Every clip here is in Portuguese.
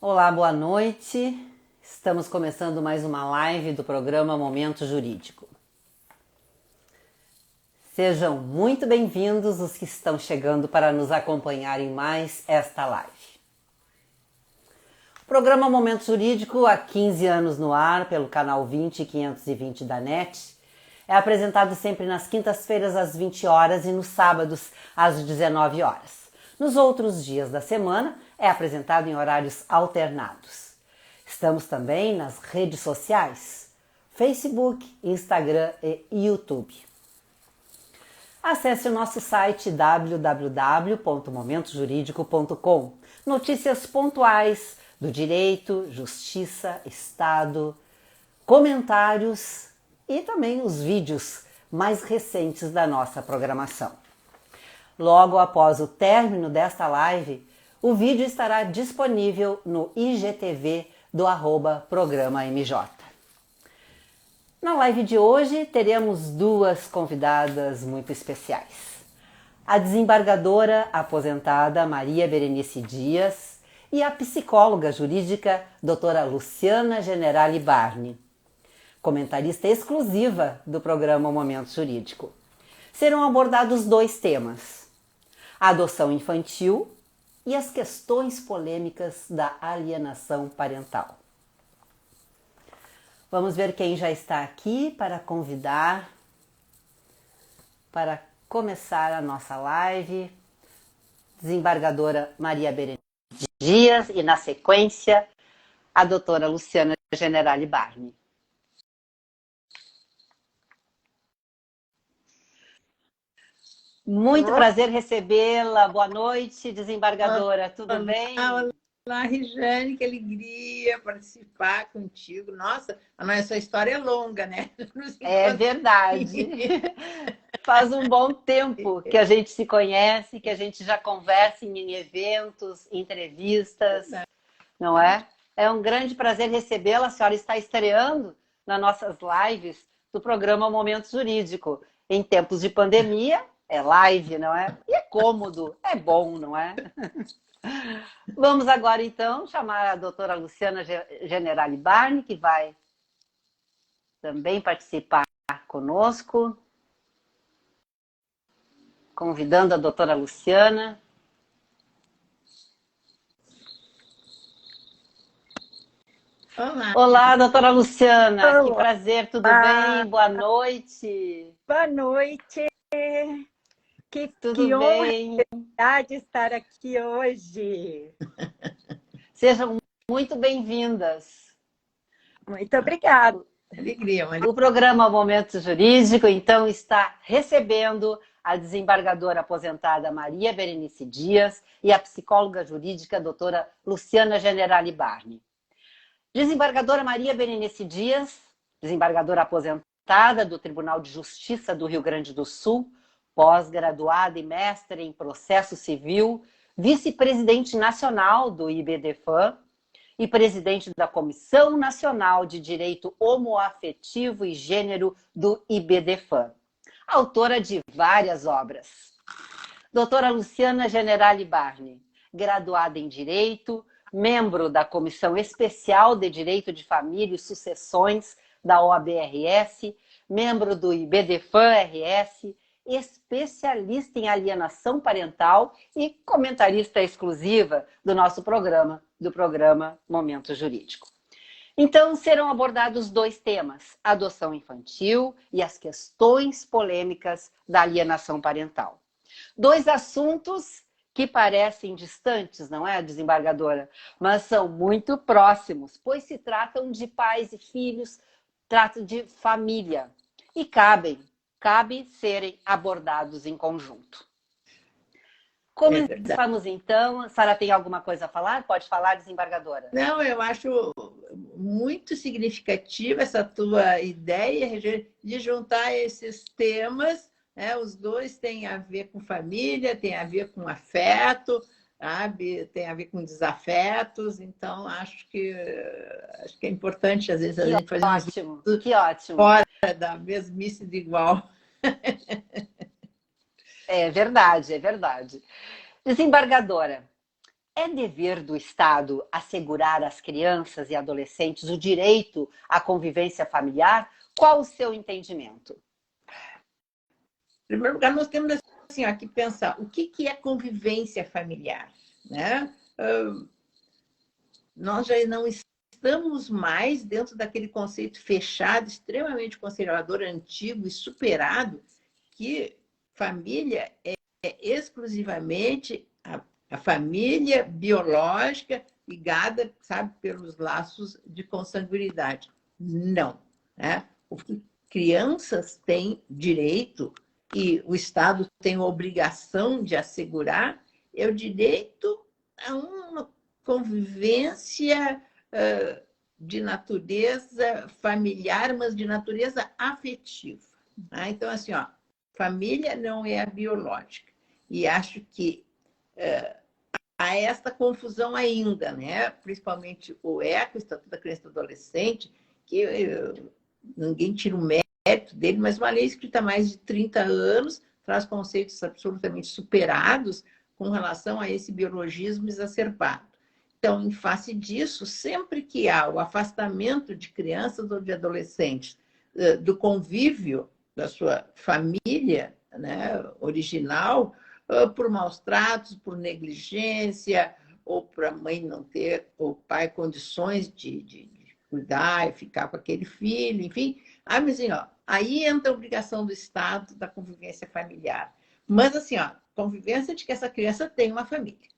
Olá, boa noite. Estamos começando mais uma live do programa Momento Jurídico. Sejam muito bem-vindos os que estão chegando para nos acompanhar em mais esta live. O programa Momento Jurídico, há 15 anos no ar, pelo canal 20520 da NET, é apresentado sempre nas quintas-feiras às 20 horas e nos sábados às 19 horas. Nos outros dias da semana, é apresentado em horários alternados. Estamos também nas redes sociais, Facebook, Instagram e YouTube. Acesse o nosso site www.momentojuridico.com. Notícias pontuais do direito, justiça, Estado, comentários e também os vídeos mais recentes da nossa programação. Logo após o término desta live, o vídeo estará disponível no IGTV do @programa MJ. Na live de hoje teremos duas convidadas muito especiais. A desembargadora aposentada Maria Berenice Dias e a psicóloga jurídica doutora Luciana Generali Barni, comentarista exclusiva do programa Momento Jurídico. Serão abordados dois temas: a adoção infantil e as questões polêmicas da alienação parental. Vamos ver quem já está aqui para convidar para começar a nossa live. Desembargadora Maria Berenice Dias e, na sequência, a doutora Luciana Generali Barni. Muito prazer recebê-la. Boa noite, desembargadora. Tudo bem? Olá, Regiane, que alegria participar contigo. Nossa, a nossa história é longa, né? É verdade. Faz um bom tempo que a gente se conhece, que a gente já conversa em eventos, entrevistas, não é? É um grande prazer recebê-la. A senhora está estreando nas nossas lives do programa Momento Jurídico. Em tempos de pandemia, é live, não é? E é cômodo, é bom, não é? Vamos agora, então, chamar a doutora Luciana Generali Barni, que vai também participar conosco, convidando a doutora Luciana. Olá. Olá, doutora Luciana, Olá. que prazer, tudo bem? Boa noite. Boa noite. Tudo Que honra bem? de estar aqui hoje. Sejam muito bem-vindas. Muito obrigada. Alegria, Maria. O programa Momento Jurídico, então, está recebendo a desembargadora aposentada Maria Berenice Dias e a psicóloga jurídica doutora Luciana Generali Barni. Desembargadora Maria Berenice Dias, desembargadora aposentada do Tribunal de Justiça do Rio Grande do Sul, pós-graduada e mestre em processo civil, vice-presidente nacional do IBDFAM e presidente da Comissão Nacional de Direito Homoafetivo e Gênero do IBDFAM. Autora de várias obras. Doutora Luciana Generali Barni, graduada em Direito, membro da Comissão Especial de Direito de Família e Sucessões da OAB-RS, membro do IBDFAM-RS, especialista em alienação parental e comentarista exclusiva do nosso programa, do programa Momento Jurídico. Então, serão abordados dois temas: adoção infantil e as questões polêmicas da alienação parental. Dois assuntos que parecem distantes, não é, desembargadora? Mas são muito próximos, pois se tratam de pais e filhos, tratam de família e cabe serem abordados em conjunto. Começamos então. A senhora tem alguma coisa a falar? Pode falar, desembargadora. Não, eu acho muito significativa essa tua ideia de juntar esses temas, né? Os dois têm a ver com família, têm a ver com afeto, sabe? Tem a ver com desafetos. Então, acho que é importante, às vezes, a gente fazer que ótimo. Fora da mesmice de igual. É verdade, é verdade. Desembargadora, É dever do Estado assegurar às crianças e adolescentes o direito à convivência familiar? Qual o seu entendimento? Em primeiro lugar, nós temos assim, ó, que pensar o que é convivência familiar, né? Nós já não estamos mais dentro daquele conceito fechado, extremamente conservador, antigo e superado, que família é exclusivamente a família biológica ligada, sabe, pelos laços de consanguinidade. Não, né? O que crianças têm direito e o Estado tem a obrigação de assegurar é o direito a uma convivência de natureza familiar, mas de natureza afetiva. Né? Então, assim, ó, família não é a biológica. E acho que há esta confusão ainda, né? Principalmente o ECA, o Estatuto da Criança e do Adolescente, que ninguém tira o mérito dele, mas uma lei escrita há mais de 30 anos, traz conceitos absolutamente superados com relação a esse biologismo exacerbado. Então, em face disso, sempre que há o afastamento de crianças ou de adolescentes do convívio da sua família, né, original, por maus tratos, por negligência, ou para a mãe não ter, ou o pai, condições de cuidar e ficar com aquele filho, enfim. Mas assim, ó, aí entra a obrigação do Estado da convivência familiar. Mas assim, ó, convivência de que essa criança tem uma família.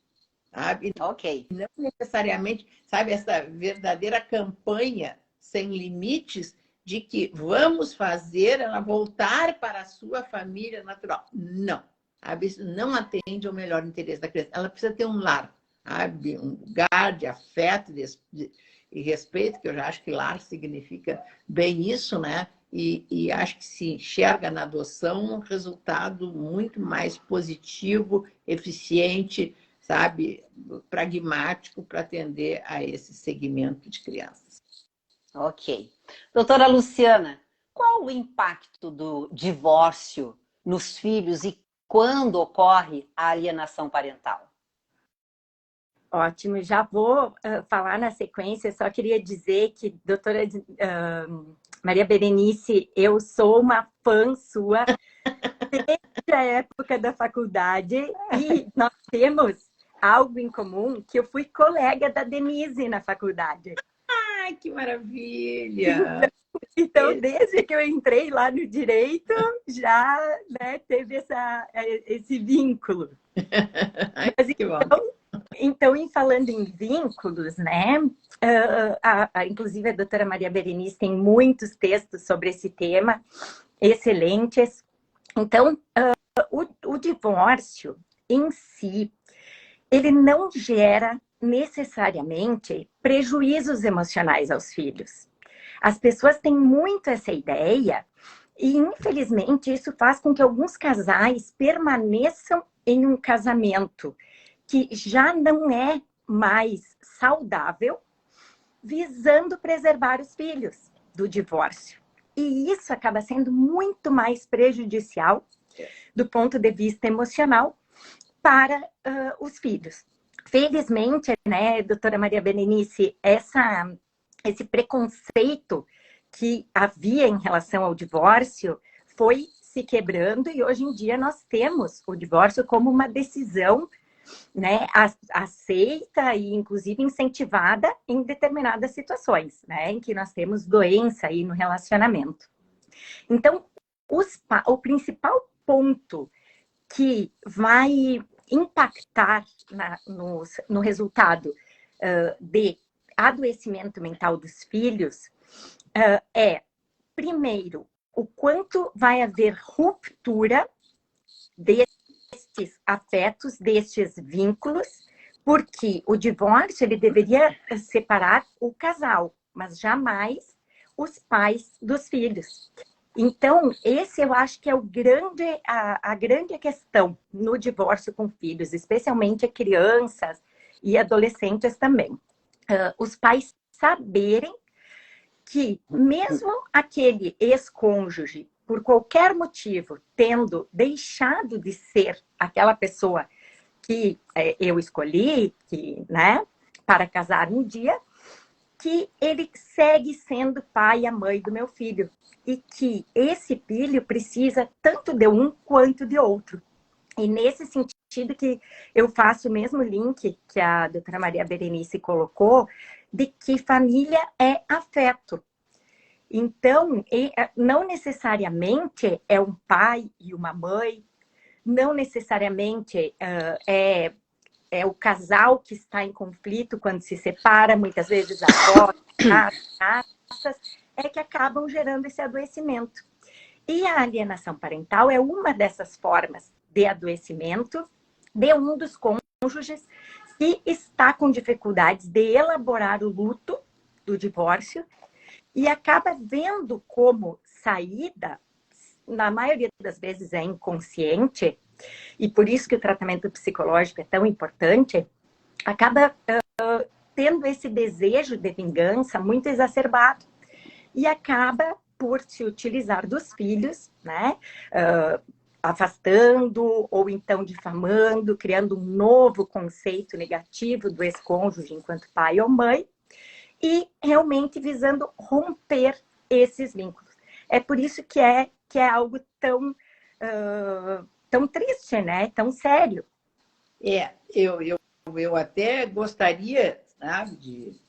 Sabe? Ok. Não necessariamente, sabe, essa verdadeira campanha sem limites de que vamos fazer ela voltar para a sua família natural. Não. Sabe? Isso não atende ao melhor interesse da criança. Ela precisa ter um lar, sabe? Um lugar de afeto e respeito, que eu já acho que lar significa bem isso, né? E acho que se enxerga na adoção um resultado muito mais positivo, eficiente, sabe, pragmático para atender a esse segmento de crianças. Ok. Doutora Luciana, qual o impacto do divórcio nos filhos e quando ocorre a alienação parental? Ótimo, já vou falar na sequência, só queria dizer que, doutora Maria Berenice, eu sou uma fã sua desde a época da faculdade e nós temos algo em comum, que eu fui colega da Denise na faculdade. Ai, que maravilha! Então, desde que eu entrei lá no direito, já né, teve esse vínculo. Mas, que bom. então, em falando em vínculos, né? Inclusive, a doutora Maria Berenice tem muitos textos sobre esse tema, excelentes. Então, o divórcio em si, ele não gera necessariamente prejuízos emocionais aos filhos. As pessoas têm muito essa ideia e, infelizmente, isso faz com que alguns casais permaneçam em um casamento que já não é mais saudável, visando preservar os filhos do divórcio. E isso acaba sendo muito mais prejudicial do ponto de vista emocional para os filhos. Felizmente, né, doutora Maria Berenice, esse preconceito que havia em relação ao divórcio foi se quebrando e hoje em dia nós temos o divórcio como uma decisão, né, aceita e inclusive incentivada em determinadas situações, né, em que nós temos doença aí no relacionamento. Então, o principal ponto que vai impactar no resultado de adoecimento mental dos filhos é, primeiro, o quanto vai haver ruptura destes afetos, destes vínculos, porque o divórcio ele deveria separar o casal, mas jamais os pais dos filhos. Então, esse eu acho que é a grande questão no divórcio com filhos, especialmente crianças e adolescentes também. Os pais saberem que mesmo aquele ex-cônjuge, por qualquer motivo, tendo deixado de ser aquela pessoa que eu escolhi, que, né, para casar um dia, que ele segue sendo pai e a mãe do meu filho. E que esse filho precisa tanto de um quanto de outro. E nesse sentido que eu faço o mesmo link que a doutora Maria Berenice colocou, de que família é afeto. Então, não necessariamente é um pai e uma mãe, não necessariamente é o casal que está em conflito quando se separa, muitas vezes avós, raças, é que acabam gerando esse adoecimento. E a alienação parental é uma dessas formas de adoecimento de um dos cônjuges que está com dificuldades de elaborar o luto do divórcio e acaba vendo como saída, na maioria das vezes é inconsciente, e por isso que o tratamento psicológico é tão importante, acaba tendo esse desejo de vingança muito exacerbado e acaba por se utilizar dos filhos, né? Afastando ou então difamando, criando um novo conceito negativo do ex-cônjuge enquanto pai ou mãe e realmente visando romper esses vínculos. É por isso que é algo tão triste, né? Tão sério. Eu até gostaria, sabe, de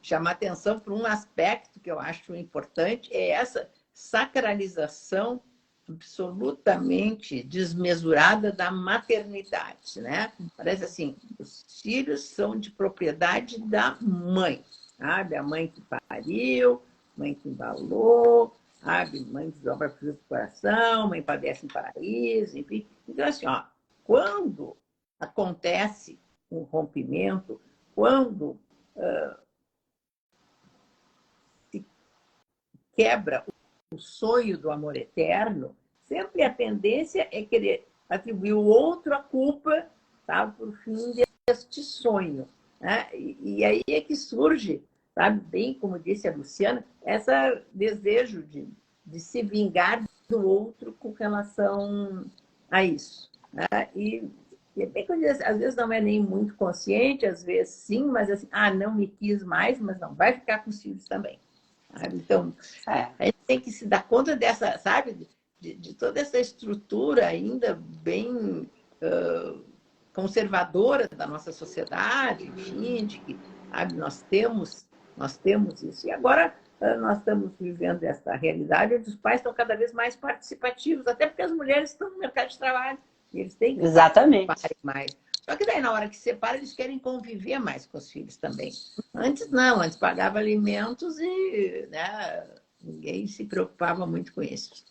chamar atenção para um aspecto que eu acho importante, é essa sacralização absolutamente desmesurada da maternidade, né? Parece assim, os filhos são de propriedade da mãe, sabe? A mãe que pariu, mãe que embalou, sabe? Mãe que dobra do coração, mãe padece em paraíso, enfim. Então, assim, ó, quando acontece um rompimento, quando quebra o sonho do amor eterno, sempre a tendência é querer atribuir o outro a culpa, sabe, por fim deste sonho, né? E aí é que surge, sabe, bem como disse a Luciana, esse desejo de se vingar do outro com relação a isso, né? E é bem que eu disse, às vezes não é nem muito consciente, às vezes sim, mas assim, não me quis mais, mas não, vai ficar com os filhos também. Então, a gente tem que se dar conta dessa, sabe, de toda essa estrutura ainda bem conservadora da nossa sociedade, enfim, de que, sabe, nós temos isso. E agora nós estamos vivendo essa realidade onde os pais estão cada vez mais participativos, até porque as mulheres estão no mercado de trabalho e eles têm que participar mais. Só que daí, na hora que separa, eles querem conviver mais com os filhos também. Antes não, antes pagava alimentos e, né, ninguém se preocupava muito com isso.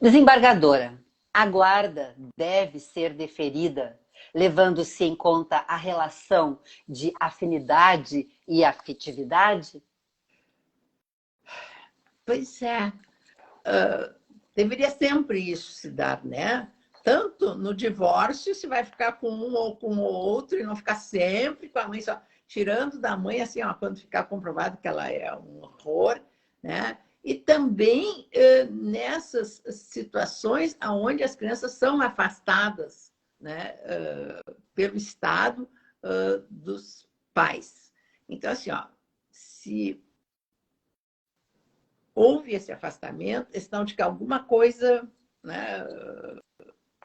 Desembargadora, a guarda deve ser deferida, levando-se em conta a relação de afinidade e afetividade? Pois é. Deveria sempre isso se dar, né? Tanto no divórcio, se vai ficar com um ou com o outro, e não ficar sempre com a mãe, só tirando da mãe, assim, ó, quando ficar comprovado que ela é um horror, né? E também nessas situações onde as crianças são afastadas, né, pelo Estado dos pais. Então, assim, ó, se houve esse afastamento, é sinal de que alguma coisa, né,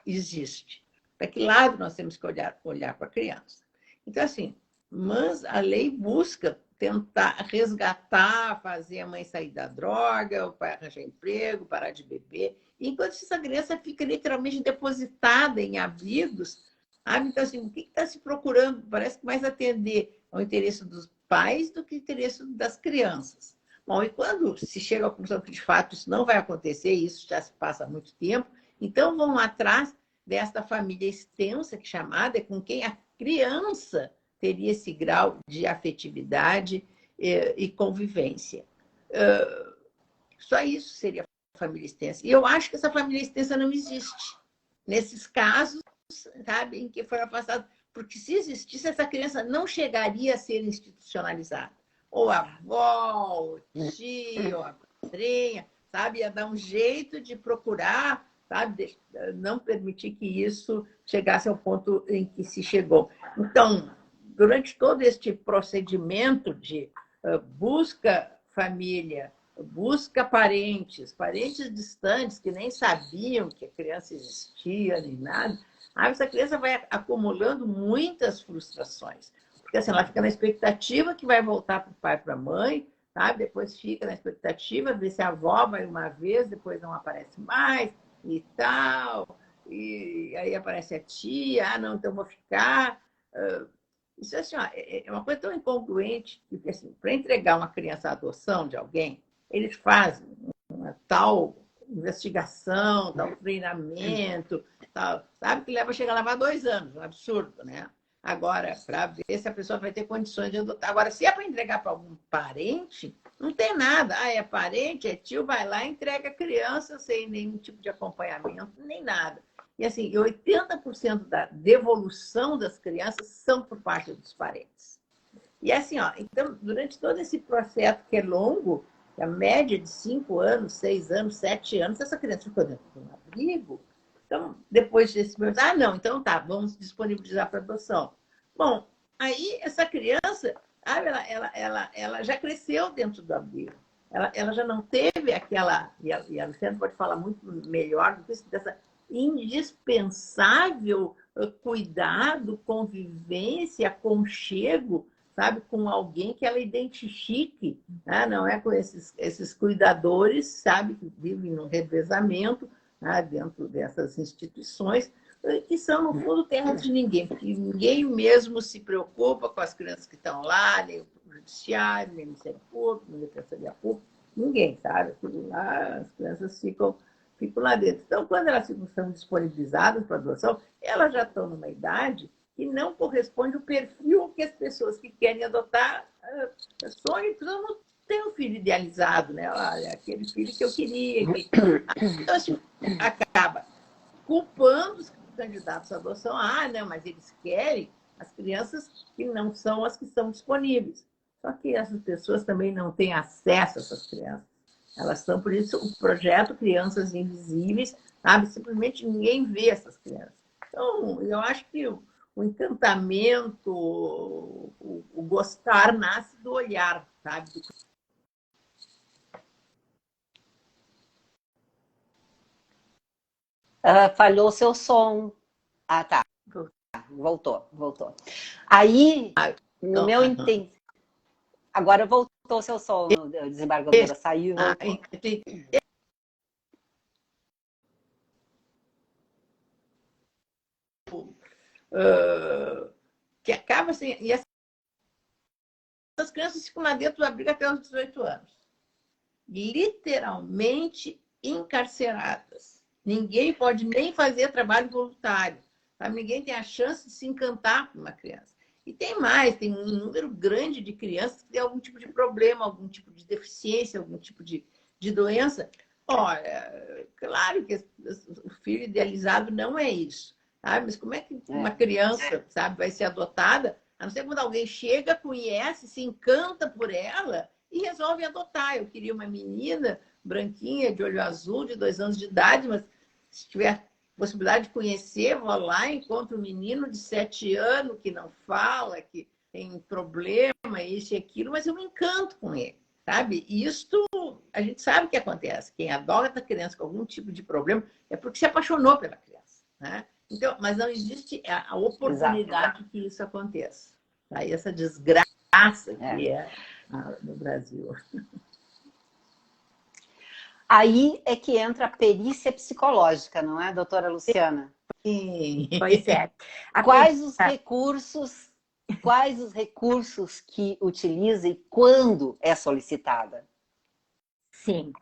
existe. Para que lado nós temos que olhar para a criança? Então, assim, mas a lei busca tentar resgatar, fazer a mãe sair da droga, o pai arranjar emprego, parar de beber, enquanto essa criança fica literalmente depositada em abrigos, sabe? Então, assim, o que está se procurando? Parece que mais atender ao interesse dos pais do que ao interesse das crianças. Bom, e quando se chega à conclusão que, de fato, isso não vai acontecer, isso já se passa há muito tempo, então vão atrás desta família extensa, que chamada, com quem a criança teria esse grau de afetividade e convivência. Só isso seria família extensa. E eu acho que essa família extensa não existe. Nesses casos, sabe, em que foi afastado. Porque se existisse, essa criança não chegaria a ser institucionalizada. Ou a avó, o tio, a padrinha, sabe? Ia dar um jeito de procurar sabe? Não permitir que isso chegasse ao ponto em que se chegou. Então, durante todo este procedimento de busca família, busca parentes distantes que nem sabiam que a criança existia, nem nada, essa criança vai acumulando muitas frustrações. Porque assim, ela fica na expectativa que vai voltar para o pai e para a mãe, sabe? Depois fica na expectativa de ver se a avó vai uma vez, depois não aparece mais e tal. E aí aparece a tia, não, então vou ficar. Isso assim, ó, é uma coisa tão incongruente, que assim, para entregar uma criança à adoção de alguém, eles fazem uma tal investigação, tal treinamento, tal, sabe, que chega a levar 2 anos, um absurdo, né? Agora, para ver se a pessoa vai ter condições de adotar. Agora, se é para entregar para algum parente, não tem nada. É parente, é tio, vai lá e entrega a criança sem nenhum tipo de acompanhamento, nem nada. E assim, 80% da devolução das crianças são por parte dos parentes. E assim, ó, então, durante todo esse processo que é longo, a média de 5 anos, 6 anos, 7 anos, essa criança ficou dentro de um abrigo. Então, depois desse momento, não, então tá, vamos disponibilizar para adoção. Bom, aí essa criança, ela já cresceu dentro do abrigo. Ela já não teve aquela, e a Luciana pode falar muito melhor do que isso, dessa indispensável cuidado, convivência, aconchego, sabe, com alguém que ela identifique, né? Não é com esses cuidadores, sabe, que vivem no revezamento, né, dentro dessas instituições, que são, no fundo, terra de ninguém, porque ninguém mesmo se preocupa com as crianças que estão lá, nem o judiciário, nem o Ministério Público, nem a Defensoria Pública, ninguém, sabe? Lá, as crianças ficam lá dentro. Então, quando elas são disponibilizadas para adoção, elas já estão numa idade que não corresponde ao perfil que as pessoas que querem adotar sonham, então não tem um filho idealizado, né? Olha, aquele filho que eu queria. Então, assim, acaba culpando os candidatos à adoção. Não, mas eles querem as crianças que não são as que estão disponíveis. Só que essas pessoas também não têm acesso a essas crianças. Elas estão, por isso, o projeto Crianças Invisíveis, sabe? Simplesmente ninguém vê essas crianças. Então, eu acho que o encantamento, o gostar nasce do olhar, sabe? Falhou o seu som. Tá. Voltou. Aí, no meu entendimento... Agora voltou o seu som, desembargadora. Saiu e voltou. Que acaba assim... E essas crianças ficam lá dentro do abrigo até os 18 anos. Literalmente encarceradas. Ninguém pode nem fazer trabalho voluntário. Sabe? Ninguém tem a chance de se encantar com uma criança. E tem mais, tem um número grande de crianças que têm algum tipo de problema, algum tipo de deficiência, algum tipo de doença. Olha, claro que o filho idealizado não é isso. Sabe? Mas como é que uma criança, sabe, vai ser adotada, a não ser quando alguém chega, conhece, se encanta por ela e resolve adotar. Eu queria uma menina branquinha, de olho azul, de 2 anos de idade, mas se tiver possibilidade de conhecer, vou lá, encontro um menino de 7 anos que não fala, que tem problema, isso e aquilo, mas eu me encanto com ele, sabe? E isto, a gente sabe o que acontece. Quem adota a criança com algum tipo de problema é porque se apaixonou pela criança, né? Então, mas não existe a oportunidade que isso aconteça. Aí essa desgraça que é no Brasil. Aí é que entra a perícia psicológica, não é, doutora Luciana? Sim. Pois é. Quais os recursos que utiliza e quando é solicitada? Sim.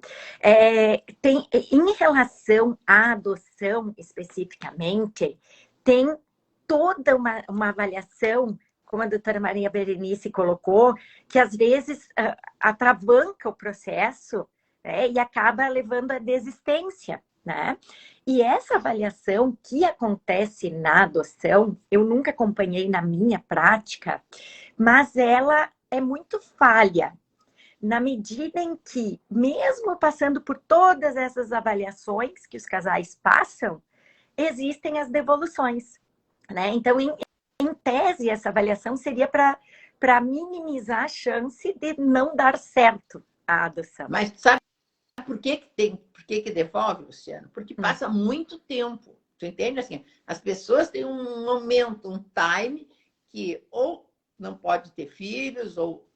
Em relação à adoção, especificamente, tem toda uma avaliação, como a doutora Maria Berenice colocou, que às vezes atravanca o processo, né, e acaba levando à desistência, né? E essa avaliação que acontece na adoção, eu nunca acompanhei na minha prática, mas ela é muito falha. na medida em que, mesmo passando por todas essas avaliações que os casais passam, existem as devoluções, né? Então, em tese, essa avaliação seria para minimizar a chance de não dar certo a adoção. Mas sabe por que que devolve, Luciano? Porque passa muito tempo. Tu entende? Assim, as pessoas têm um momento, um time que ou não pode ter filhos, ou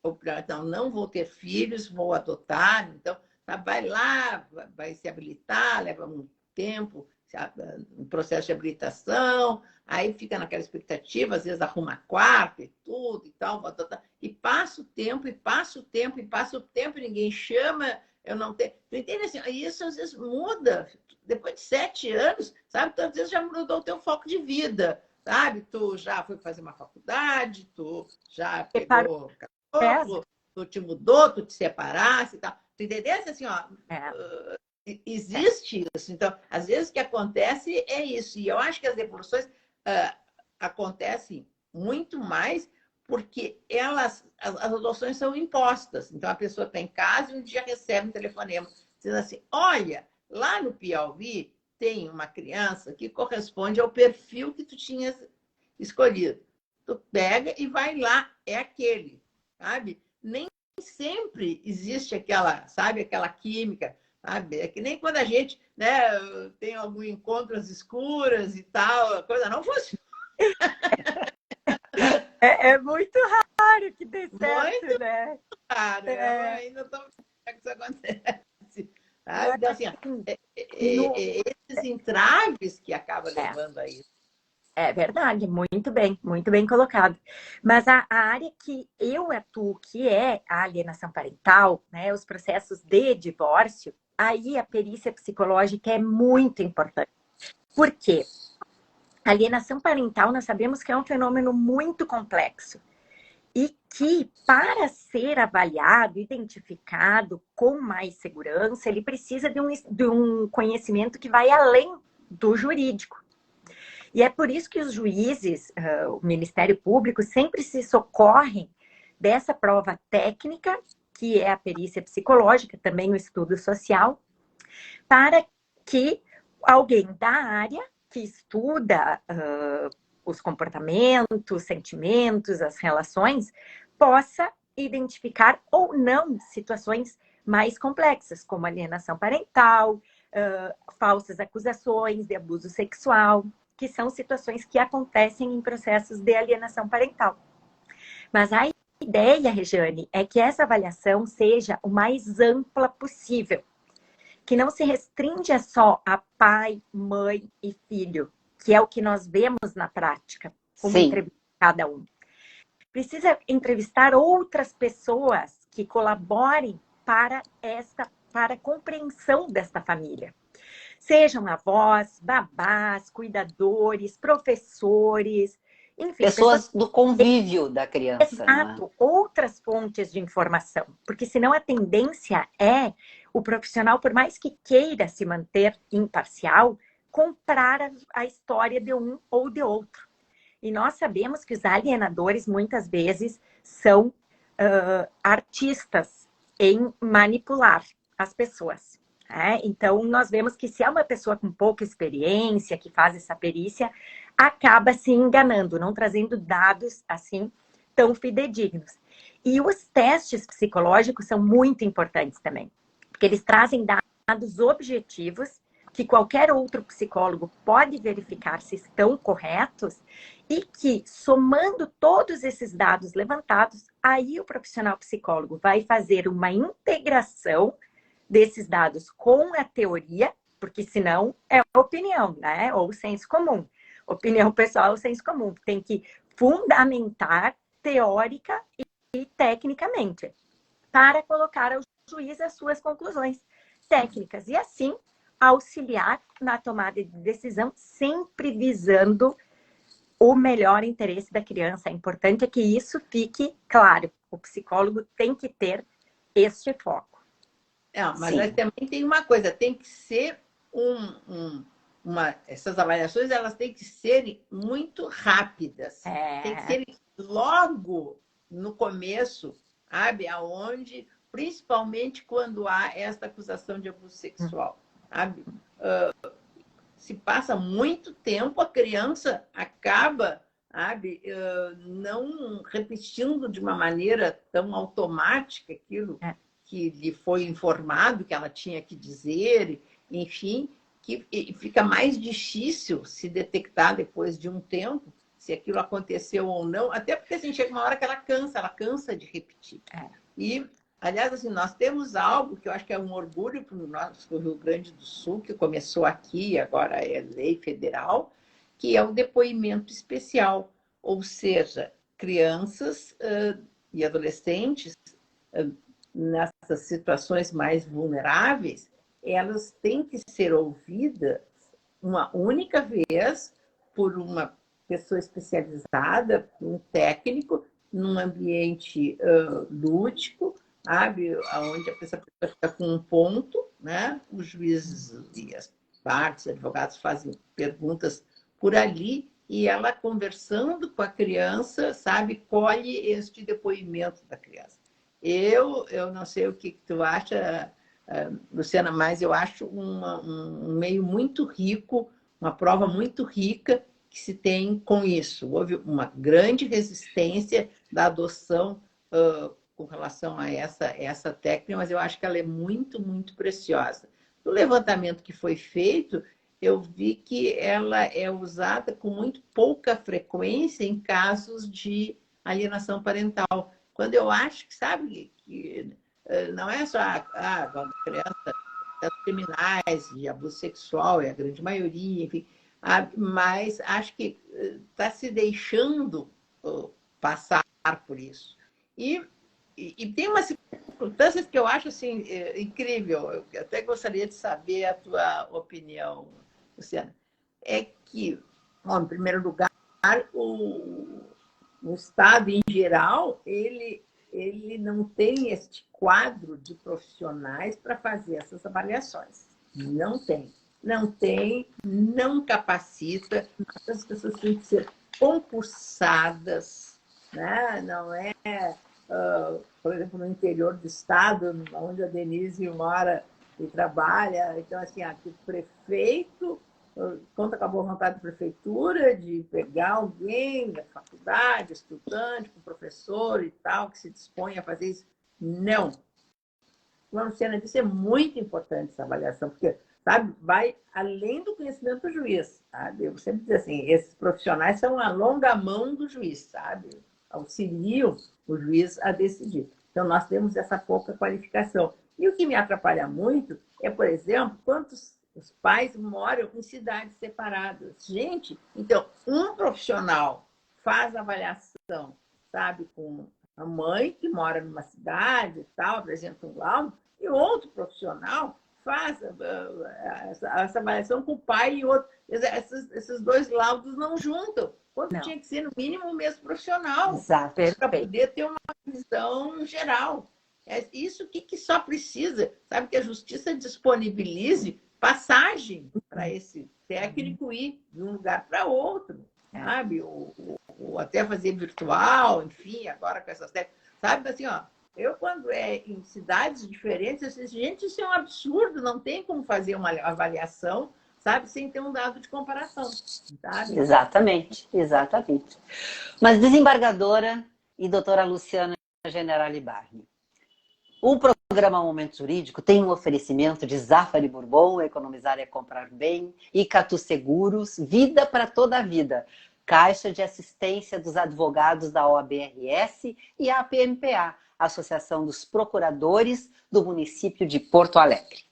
não vou ter filhos, vou adotar. Então, vai lá, vai se habilitar, leva um tempo, um processo de habilitação, aí fica naquela expectativa, às vezes arruma quarto e tudo e tal, e passa o tempo, e passa o tempo, e passa o tempo, e ninguém chama, eu não tenho. Tu entende assim? Isso às vezes muda. Depois de 7 anos, sabe? Tu às vezes já mudou o teu foco de vida, sabe? Tu já foi fazer uma faculdade, tu já pegou cachorro, tu te mudou, tu te separaste e tal. Tu entendesse assim, ó? Existe isso. Então, às vezes o que acontece é isso. E eu acho que as devoluções acontecem muito mais porque as adoções são impostas. Então, a pessoa está em casa e um dia recebe um telefonema dizendo assim, olha, lá no Piauí tem uma criança que corresponde ao perfil que tu tinhas escolhido. Tu pega e vai lá, é aquele, sabe? Nem sempre existe aquela, sabe, aquela química, sabe? É que nem quando a gente, né, tem algum encontro às escuras e tal, a coisa não funciona. É muito raro que dê certo, muito né? Raro, eu ainda estou vendo que isso acontece. Sabe? Então, assim, esses entraves que acabam levando a isso. É verdade, muito bem colocado. Mas a área que eu atuo, que é a alienação parental, né, os processos de divórcio, aí a perícia psicológica é muito importante. Por quê? A alienação parental, nós sabemos que é um fenômeno muito complexo e que, para ser avaliado, identificado com mais segurança, ele precisa de um conhecimento que vai além do jurídico. E é por isso que os juízes, o Ministério Público, sempre se socorrem dessa prova técnica, que é a perícia psicológica, também o estudo social, para que alguém da área que estuda os comportamentos, sentimentos, as relações, possa identificar ou não situações mais complexas, como alienação parental, falsas acusações de abuso sexual, que são situações que acontecem em processos de alienação parental. Mas a ideia, Regiane, é que essa avaliação seja o mais ampla possível, que não se restringe só a pai, mãe e filho, que é o que nós vemos na prática, uma entrevista cada um. Precisa entrevistar outras pessoas que colaborem para a compreensão desta família. Sejam avós, babás, cuidadores, professores, enfim. Pessoas do convívio da criança. Exato, outras fontes de informação. Porque senão a tendência é o profissional, por mais que queira se manter imparcial, comprar a história de um ou de outro. E nós sabemos que os alienadores, muitas vezes, são artistas em manipular as pessoas. Então, nós vemos que se é uma pessoa com pouca experiência, que faz essa perícia, acaba se enganando, não trazendo dados assim tão fidedignos. E os testes psicológicos são muito importantes também, porque eles trazem dados objetivos que qualquer outro psicólogo pode verificar se estão corretos e que, somando todos esses dados levantados, aí o profissional psicólogo vai fazer uma integração desses dados com a teoria, porque senão é opinião, né? Ou senso comum. Opinião pessoal ou senso comum. Tem que fundamentar teórica e tecnicamente para colocar ao juiz as suas conclusões técnicas. E assim, auxiliar na tomada de decisão, sempre visando o melhor interesse da criança. É importante que isso fique claro. O psicólogo tem que ter este foco. Mas também tem uma coisa, tem que ser essas avaliações, elas têm que ser muito rápidas. Tem que ser logo no começo, sabe? Aonde principalmente quando há esta acusação de abuso sexual, sabe? Se passa muito tempo, a criança acaba, sabe, não repetindo de uma maneira tão automática aquilo que lhe foi informado que ela tinha que dizer, enfim, que fica mais difícil se detectar depois de um tempo se aquilo aconteceu ou não, até porque assim, chega uma hora que ela cansa de repetir. E, aliás, assim, nós temos algo que eu acho que é um orgulho para o nosso Rio Grande do Sul, que começou aqui, agora é lei federal, que é o depoimento especial, ou seja, crianças e adolescentes nessas situações mais vulneráveis, elas têm que ser ouvidas uma única vez por uma pessoa especializada, um técnico, num ambiente lúdico, sabe? Onde a pessoa fica com um ponto, né? Os juízes e as partes, advogados fazem perguntas por ali e ela, conversando com a criança, sabe, colhe este depoimento da criança. Eu não sei o que tu acha, Luciana, mas eu acho um meio muito rico, uma prova muito rica que se tem com isso. Houve uma grande resistência da adoção com relação a essa técnica, mas eu acho que ela é muito, muito preciosa. No levantamento que foi feito, eu vi que ela é usada com muito pouca frequência em casos de alienação parental. Quando eu acho que, sabe, que não é só quando a criança criminais de abuso sexual, é a grande maioria, enfim, mas acho que está se deixando passar por isso. E tem umas circunstâncias que eu acho assim, incrível, eu até gostaria de saber a tua opinião, Luciana. É que, bom, em primeiro lugar, o Estado, em geral, ele não tem este quadro de profissionais para fazer essas avaliações. Não tem. Não capacita, as pessoas têm que ser concursadas, né? Não é, por exemplo, no interior do estado, onde a Denise mora e trabalha, então, assim, aqui o prefeito conta com a boa vontade da prefeitura de pegar alguém da faculdade, estudante, com professor e tal, que se dispõe a fazer isso. Não. Como a Luciana disse, é muito importante essa avaliação, porque, sabe, vai além do conhecimento do juiz, sabe? Eu sempre digo assim, esses profissionais são a longa mão do juiz, sabe? Auxiliam o juiz a decidir. Então, nós temos essa pouca qualificação. E o que me atrapalha muito é, por exemplo, quantos os pais moram em cidades separadas. Gente, então, um profissional faz avaliação, sabe, com a mãe que mora numa cidade e tal, apresenta um laudo, e outro profissional faz essa avaliação com o pai e outro. Esses dois laudos não juntam. Quando tinha que ser, no mínimo, o mesmo profissional, para poder ter uma visão geral. É isso que só precisa, sabe, que a justiça disponibilize passagem para esse técnico ir de um lugar para outro, sabe? Ou até fazer virtual, enfim, agora com essas técnicas. Sabe, assim, ó, eu quando em cidades diferentes, eu disse, gente, isso é um absurdo, não tem como fazer uma avaliação, sabe, sem ter um dado de comparação, sabe? Exatamente. Mas, desembargadora e doutora Luciana Generali Barney, o programa Momento Jurídico tem um oferecimento de Zafari Bourbon, Economizar é Comprar Bem, Icatu Seguros, Vida para toda a Vida, Caixa de Assistência dos Advogados da OAB-RS e a APMPA, Associação dos Procuradores do município de Porto Alegre.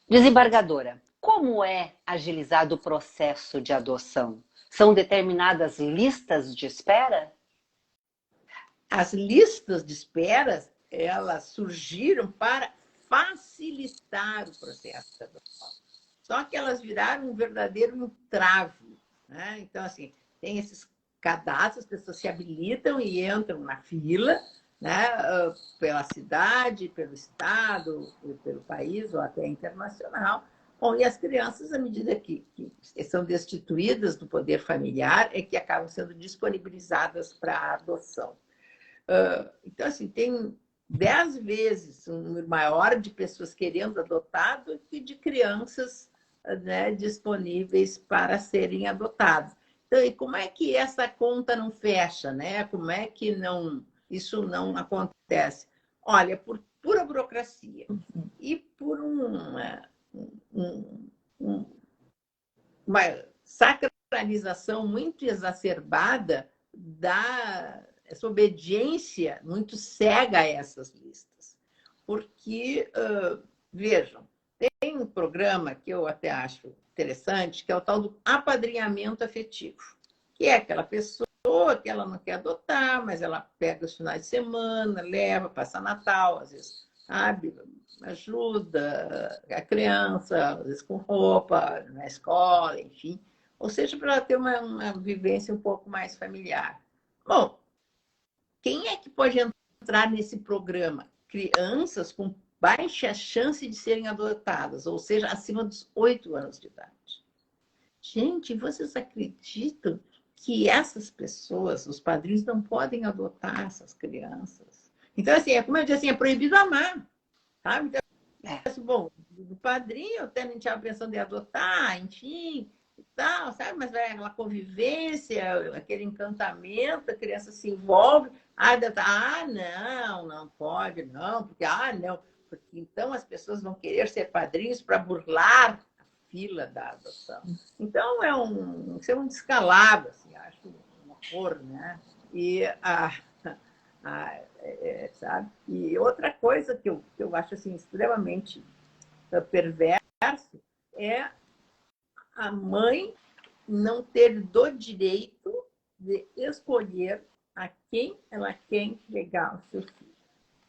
Desembargadora, como é agilizado o processo de adoção? São determinadas listas de espera? As listas de espera, elas surgiram para facilitar o processo de adoção. Só que elas viraram um verdadeiro entrave, né? Então, assim, tem esses cadastros, as pessoas se habilitam e entram na fila, né? Pela cidade, pelo estado, pelo país ou até internacional. Bom, e as crianças, à medida que são destituídas do poder familiar, é que acabam sendo disponibilizadas para a adoção. Então, assim, tem 10 vezes um número maior de pessoas querendo adotar do que de crianças, né, disponíveis para serem adotadas. Então, e como é que essa conta não fecha, né? Como é que isso não acontece? Olha, por pura burocracia e por uma sacralização muito exacerbada essa obediência muito cega a essas listas. Porque, vejam, tem um programa que eu até acho interessante, que é o tal do apadrinhamento afetivo, que é aquela pessoa que ela não quer adotar, mas ela pega os finais de semana, leva, passa Natal, às vezes, sabe, ajuda a criança, às vezes com roupa, na escola, enfim. Ou seja, para ela ter uma vivência um pouco mais familiar. Bom, quem é que pode entrar nesse programa? Crianças com baixa chance de serem adotadas, ou seja, acima dos 8 anos de idade. Gente, vocês acreditam que essas pessoas, os padrinhos, não podem adotar essas crianças? Então, assim, como eu disse, assim, é proibido amar, sabe? Então, bom, do padrinho, eu até não estava pensando em adotar, enfim, e tal, sabe? Mas vai aquela convivência, aquele encantamento, a criança se envolve. Não pode, não, porque, não. Porque então as pessoas vão querer ser padrinhos para burlar a fila da adoção. Então, isso é um descalabro, assim, acho um horror, né? E, sabe? E outra coisa que eu acho assim, extremamente perverso é a mãe não ter do direito de escolher a quem ela quer entregar o seu filho.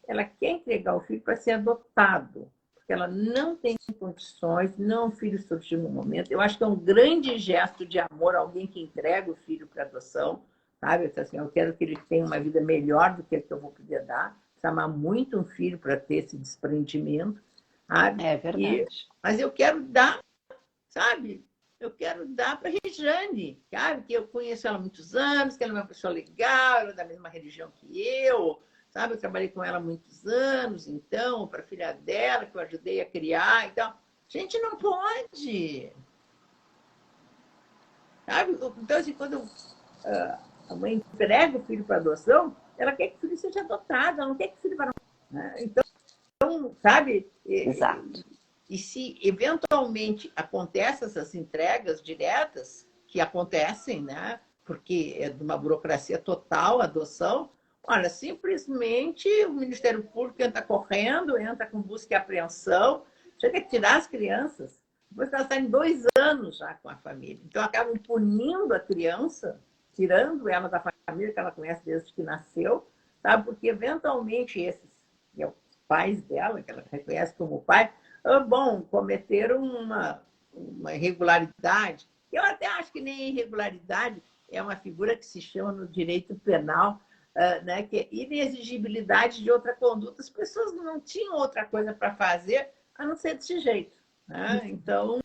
Ela quer entregar o filho para ser adotado, porque ela não tem condições, não, o filho surgiu no momento. Eu acho que é um grande gesto de amor alguém que entrega o filho para adoção, sabe? Assim, eu quero que ele tenha uma vida melhor do que a que eu vou poder dar. Precisa amar muito um filho para ter esse desprendimento, sabe? É verdade. Mas eu quero dar, sabe? Eu quero dar para a Rejane, sabe? Que eu conheço ela há muitos anos, que ela é uma pessoa legal, ela é da mesma religião que eu, sabe? Eu trabalhei com ela há muitos anos, então, para a filha dela, que eu ajudei a criar. Então, gente, não pode. Sabe? Então, assim, quando a mãe entrega o filho para adoção, ela quer que o filho seja adotado, ela não quer que o filho vá. Então, sabe? Exato. E se eventualmente acontecem essas entregas diretas, que acontecem, né? Porque é de uma burocracia total a adoção, olha, simplesmente o Ministério Público entra correndo, entra com busca e apreensão, chega a tirar as crianças. Depois elas saem 2 anos já com a família. Então, acabam punindo a criança, tirando ela da família que ela conhece desde que nasceu, sabe? Porque eventualmente esses, que é os pais dela, que ela reconhece como pai, cometeram uma irregularidade. Eu até acho que nem irregularidade é uma figura que se chama no direito penal, né, que é inexigibilidade de outra conduta. As pessoas não tinham outra coisa para fazer a não ser desse jeito. Né? Então,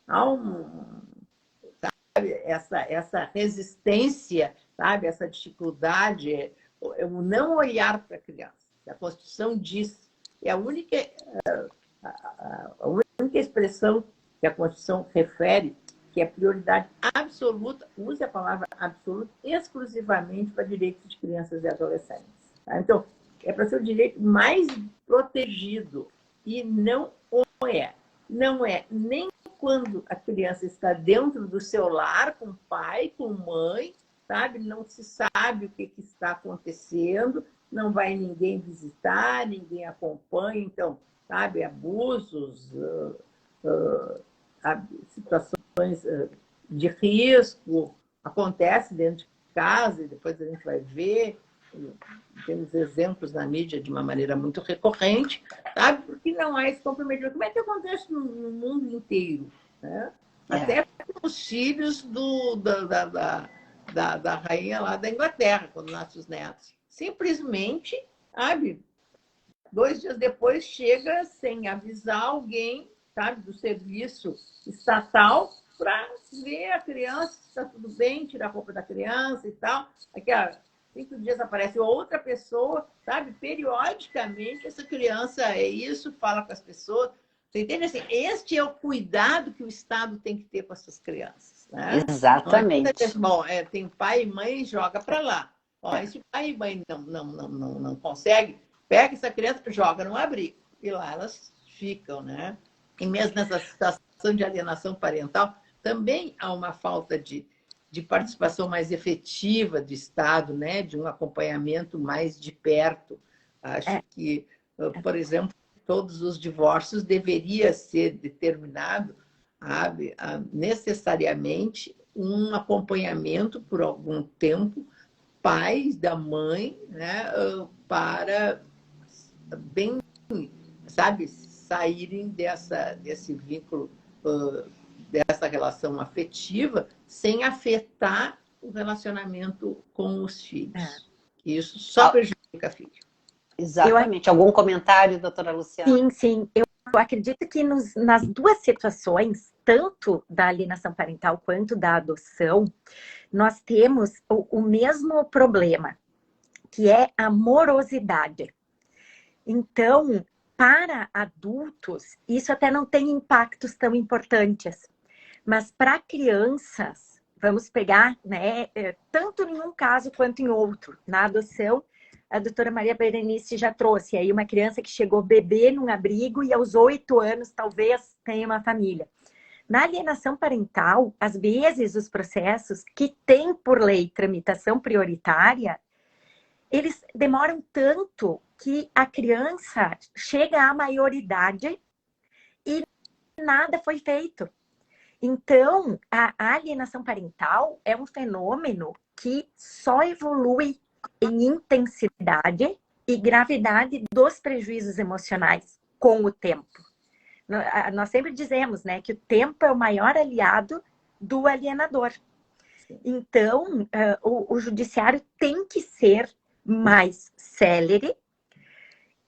há sabe, essa resistência, sabe, essa dificuldade, o não olhar para a criança. A Constituição diz, é a única expressão que a Constituição refere que é prioridade absoluta, use a palavra absoluta, exclusivamente para direitos de crianças e adolescentes. Tá? Então, é para ser o direito mais protegido e não é. Não é nem quando a criança está dentro do seu lar, com pai, com mãe, sabe? Não se sabe o que está acontecendo, não vai ninguém visitar, ninguém acompanha, então, sabe, abusos, situações de risco acontecem dentro de casa e depois a gente vai ver, temos exemplos na mídia de uma maneira muito recorrente, sabe? Porque não há esse comprometimento. Como é que acontece no mundo inteiro? Né? Até com os filhos da rainha lá da Inglaterra, quando nascem os netos. Simplesmente, sabe? 2 dias depois chega sem avisar alguém, sabe, do serviço estatal para ver a criança, se está tudo bem, tirar a roupa da criança e tal. 5 dias aparece outra pessoa, sabe? Periodicamente, essa criança é isso, fala com as pessoas. Você entende? Assim, este é o cuidado que o Estado tem que ter com essas crianças, né? Exatamente. Bom, tem pai e mãe, joga para lá. Ó, se pai e mãe não consegue, pega essa criança, joga no abrigo. E lá elas ficam, né? E mesmo nessa situação de alienação parental, também há uma falta de participação mais efetiva do Estado, né? De um acompanhamento mais de perto. Acho que, por exemplo, todos os divórcios deveria ser determinado, sabe, necessariamente um acompanhamento por algum tempo, pais da mãe, né, para bem, sabe, saírem desse vínculo, dessa relação afetiva, sem afetar o relacionamento com os filhos. Isso só prejudica a filha. Exatamente. Algum comentário, doutora Luciana? Sim, sim. Eu acredito que nas duas situações, tanto da alienação parental quanto da adoção, nós temos o mesmo problema, que é a morosidade. Então, para adultos, isso até não tem impactos tão importantes. Mas para crianças, vamos pegar, né, tanto em um caso quanto em outro. Na adoção, a doutora Maria Berenice já trouxe aí uma criança que chegou bebê num abrigo e aos 8 anos talvez tenha uma família. Na alienação parental, às vezes os processos que têm por lei tramitação prioritária, eles demoram tanto que a criança chega à maioridade e nada foi feito. Então, a alienação parental é um fenômeno que só evolui em intensidade e gravidade dos prejuízos emocionais com o tempo. Nós sempre dizemos, né, que o tempo é o maior aliado do alienador. Então, o judiciário tem que ser mais célere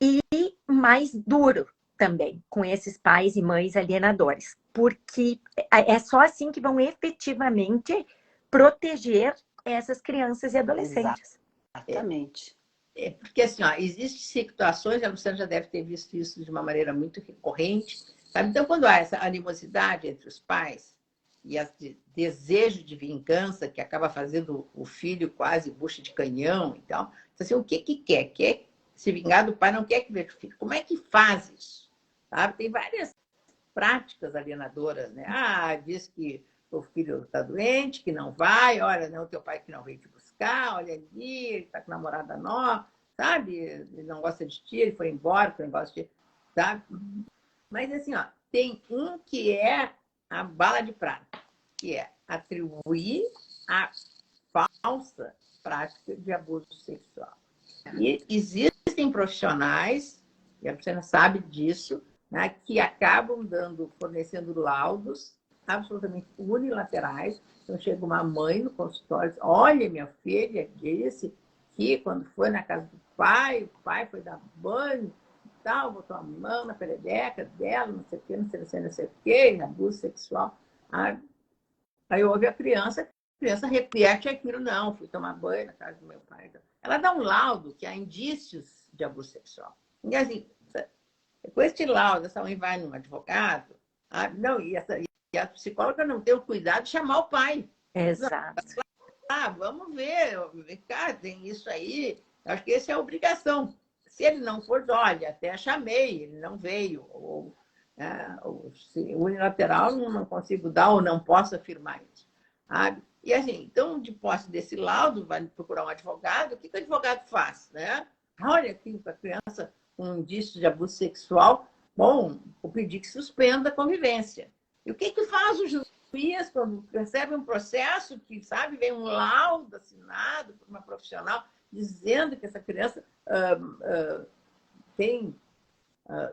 e mais duro também com esses pais e mães alienadores, porque é só assim que vão efetivamente proteger essas crianças e adolescentes. Exatamente. Porque assim, ó, existem situações, a Luciana já deve ter visto isso de uma maneira muito recorrente, sabe? Então, quando há essa animosidade entre os pais e esse desejo de vingança que acaba fazendo o filho quase bucha de canhão e tal, assim, o que quer? Quer se vingar do pai, não quer que veja o filho. Como é que faz isso? Sabe? Tem várias práticas alienadoras, né? Diz que o filho está doente, que não vai, olha, não, teu pai que não veio te buscar, olha ali, ele está com namorada nova, sabe? Ele não gosta de ti, ele foi embora, porque não gosta de ti, sabe? Mas assim, ó, tem um que é a bala de prata, que é atribuir a falsa prática de abuso sexual. E existem profissionais, e a Luciana sabe disso, né, que acabam fornecendo laudos absolutamente unilaterais. Então, chega uma mãe no consultório e diz, olha, minha filha disse que quando foi na casa do pai, o pai foi dar banho e tal, botou a mão na perereca dela, não sei o quê, não sei o quê, abuso sexual. Aí ouve a criança repete aquilo, não, fui tomar banho na casa do meu pai. Ela dá um laudo que há indícios de abuso sexual. E assim, com este laudo, essa mãe vai num advogado, não, e a psicóloga não tem o cuidado de chamar o pai. Exato. Vamos ver, cara, tem isso aí. Acho que essa é a obrigação. Se ele não for, olha, até chamei, ele não veio. Ou se unilateral não consigo dar ou não posso afirmar isso. E assim, então, de posse desse laudo, vai procurar um advogado, o que o advogado faz? Né? Olha aqui para a criança um indício de abuso sexual, bom, vou pedir que suspenda a convivência. E o que faz o juiz quando recebe um processo que, sabe, vem um laudo assinado por uma profissional dizendo que essa criança tem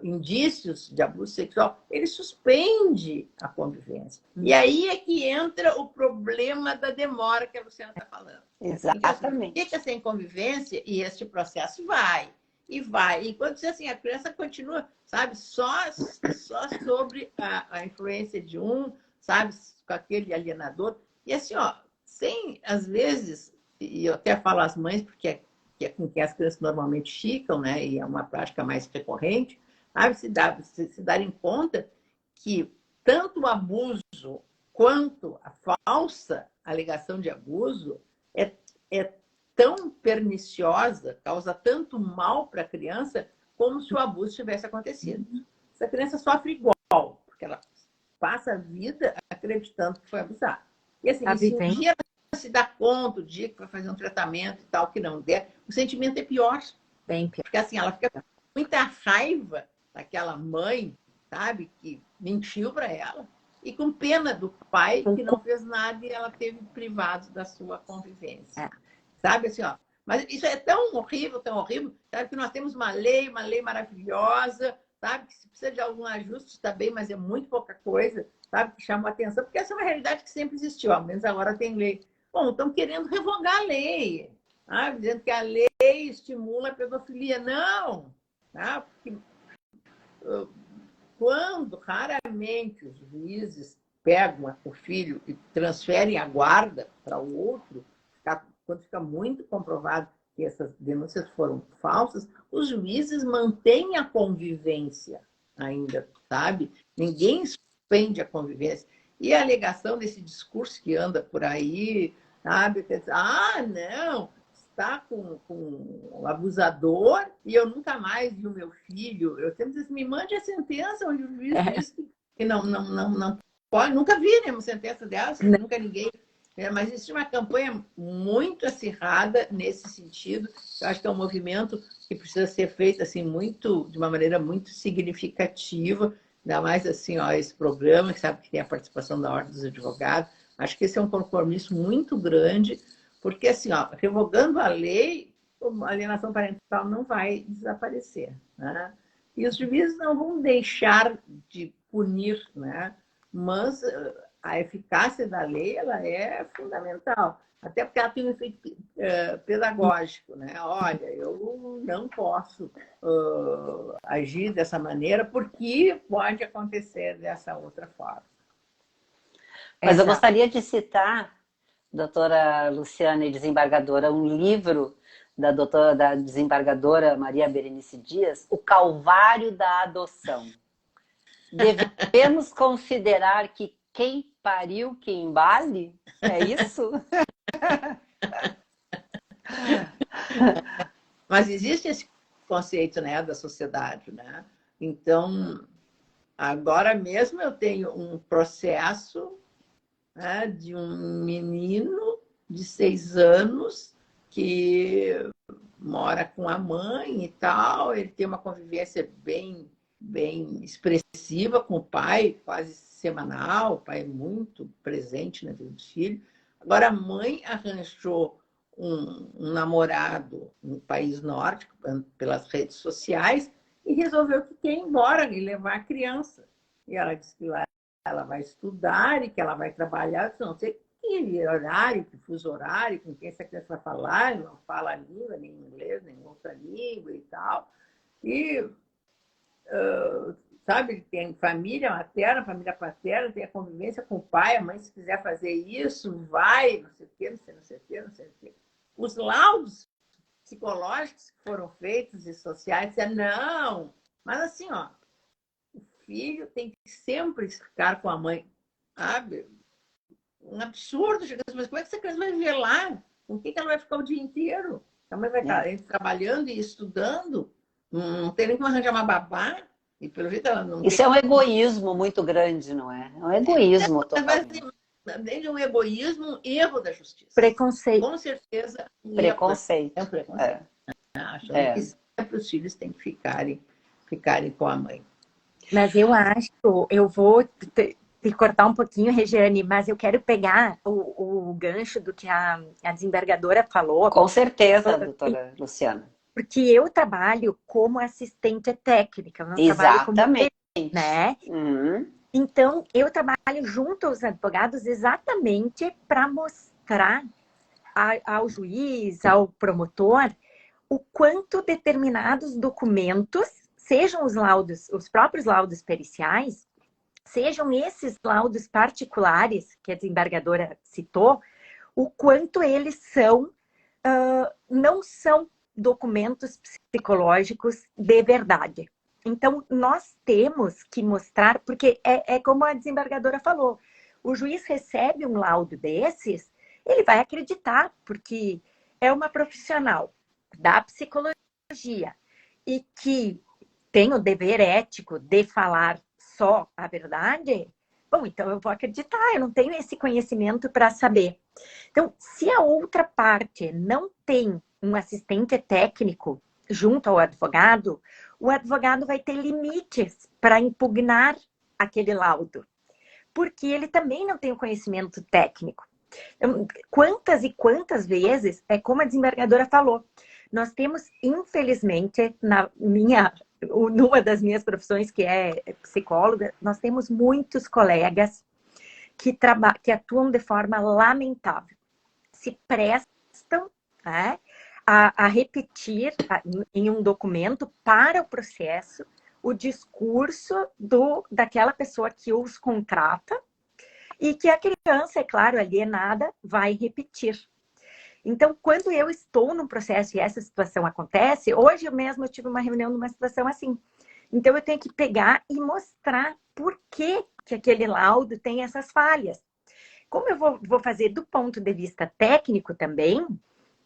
indícios de abuso sexual, ele suspende a convivência. E aí é que entra o problema da demora que a Luciana está falando. Exatamente. Fica sem convivência e este processo vai. E vai. Enquanto assim, a criança continua, sabe, só sobre a influência de um, sabe, com aquele alienador. E assim, ó, sem, às vezes, e eu até falo às mães, porque é com quem as crianças normalmente ficam, né? E é uma prática mais recorrente, sabe? Se darem conta que tanto o abuso quanto a falsa alegação de abuso é tão perniciosa, causa tanto mal para a criança, como se o abuso tivesse acontecido. Essa criança sofre igual, porque ela passa a vida acreditando que foi abusada. E assim, se um dia ela se dá conta, o dia que vai fazer um tratamento e tal, que não der, o sentimento é pior. Bem pior. Porque assim, ela fica com muita raiva daquela mãe, sabe, que mentiu para ela, e com pena do pai que não fez nada e ela teve privado da sua convivência. Sabe assim, ó. Mas isso é tão horrível, sabe, que nós temos uma lei maravilhosa, sabe, que se precisa de algum ajuste, está bem, mas é muito pouca coisa, sabe, que chama a atenção, porque essa é uma realidade que sempre existiu, ao menos agora tem lei. Bom, estão querendo revogar a lei, sabe, dizendo que a lei estimula a pedofilia. Não, tá? Porque quando raramente os juízes pegam o filho e transferem a guarda para o outro, quando fica muito comprovado que essas denúncias foram falsas, os juízes mantêm a convivência ainda, sabe? Ninguém suspende a convivência. E a alegação desse discurso que anda por aí, sabe? Não, está com o abusador e eu nunca mais vi o meu filho. Eu sempre disse, me mande a sentença onde o juiz diz que não pode. Nunca vi, né, uma sentença dessa, nunca ninguém... Mas existe uma campanha muito acirrada nesse sentido. Eu acho que é um movimento que precisa ser feito assim, de uma maneira muito significativa, ainda mais assim, ó, esse programa, que sabe que tem a participação da Ordem dos Advogados. Acho que esse é um compromisso muito grande, porque assim, ó, revogando a lei, a alienação parental não vai desaparecer, né? E os juízes não vão deixar de punir, né? Mas a eficácia da lei, ela é fundamental, até porque ela tem um efeito pedagógico, né? Olha, eu não posso agir dessa maneira porque pode acontecer dessa outra forma. Mas eu gostaria de citar, doutora Luciana e desembargadora, um livro da desembargadora Maria Berenice Dias, O Calvário da Adoção. Devemos considerar que quem pariu que embale? É isso? Mas existe esse conceito, né, da sociedade, né? Então, agora mesmo eu tenho um processo, né, de um menino de 6 anos que mora com a mãe e tal, ele tem uma convivência bem expressiva com o pai, quase semanal, o pai é muito presente na vida do filho. Agora a mãe arranjou um namorado no país nórdico, pelas redes sociais, e resolveu que quer ir embora e levar a criança. E ela disse que lá ela vai estudar e que ela vai trabalhar, não sei que horário, que fuso horário, com quem essa criança vai falar, não fala a língua, nem inglês, nem outra língua e tal. E sabe, tem família materna, família paterna, tem a convivência com o pai, a mãe, se quiser fazer isso, vai, não sei o quê, não sei o quê. Os laudos psicológicos que foram feitos e sociais disseram, não, mas assim, ó, o filho tem que sempre ficar com a mãe, sabe? Um absurdo, mas como é que essa criança vai viver lá? Com quem que ela vai ficar o dia inteiro? A mãe vai estar trabalhando e estudando, não tem nem como arranjar uma babá. E pelo jeito ela não. Isso é um egoísmo muito grande, não é? É um egoísmo totalmente. Além de um egoísmo, um erro da justiça. Preconceito. Com certeza. Preconceito. É um preconceito. Achando que sempre os filhos têm que ficarem com a mãe. Mas eu acho, eu vou te cortar um pouquinho, Regiane, mas eu quero pegar o gancho do que a desembargadora falou. Com certeza, doutora Luciana. Porque eu trabalho como assistente técnica. Não exatamente. Como, né? Então, eu trabalho junto aos advogados exatamente para mostrar ao juiz, ao promotor, o quanto determinados documentos, sejam os laudos, os próprios laudos periciais, sejam esses laudos particulares que a desembargadora citou, o quanto eles são não são documentos psicológicos de verdade. Então, nós temos que mostrar, porque é como a desembargadora falou, o juiz recebe um laudo desses, ele vai acreditar, porque é uma profissional da psicologia e que tem o dever ético de falar só a verdade, bom, então eu vou acreditar, eu não tenho esse conhecimento para saber. Então, se a outra parte não tem um assistente técnico junto ao advogado, o advogado vai ter limites para impugnar aquele laudo, porque ele também não tem o conhecimento técnico. Então, quantas e quantas vezes, é como a desembargadora falou, nós temos, infelizmente, numa das minhas profissões, que é psicóloga, nós temos muitos colegas que atuam de forma lamentável, se prestam, né, a repetir em um documento para o processo o discurso daquela pessoa que os contrata e que a criança, é claro, alienada, vai repetir. Então, quando eu estou num processo e essa situação acontece, hoje mesmo eu tive uma reunião numa situação assim. Então, eu tenho que pegar e mostrar por que aquele laudo tem essas falhas. Como eu vou fazer do ponto de vista técnico também,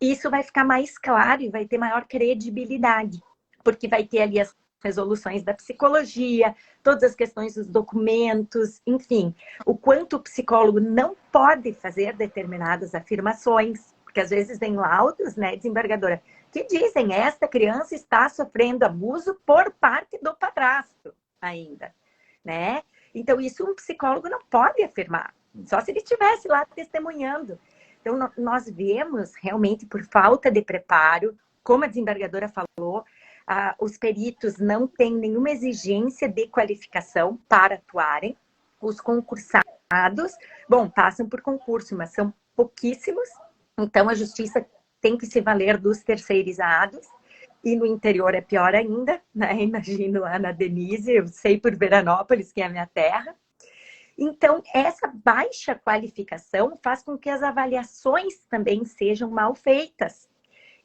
isso vai ficar mais claro e vai ter maior credibilidade, porque vai ter ali as resoluções da psicologia, todas as questões dos documentos, enfim, o quanto o psicólogo não pode fazer determinadas afirmações, porque às vezes vem laudos, né, desembargadora, que dizem esta criança está sofrendo abuso por parte do padrasto ainda, né? Então, isso um psicólogo não pode afirmar, só se ele estivesse lá testemunhando. Então, nós vemos realmente por falta de preparo, como a desembargadora falou, os peritos não têm nenhuma exigência de qualificação para atuarem. Os concursados, bom, passam por concurso, mas são pouquíssimos. Então, a justiça tem que se valer dos terceirizados. E no interior é pior ainda, né? Imagino lá na Denise, eu sei por Veranópolis, que é a minha terra. Então, essa baixa qualificação faz com que as avaliações também sejam mal feitas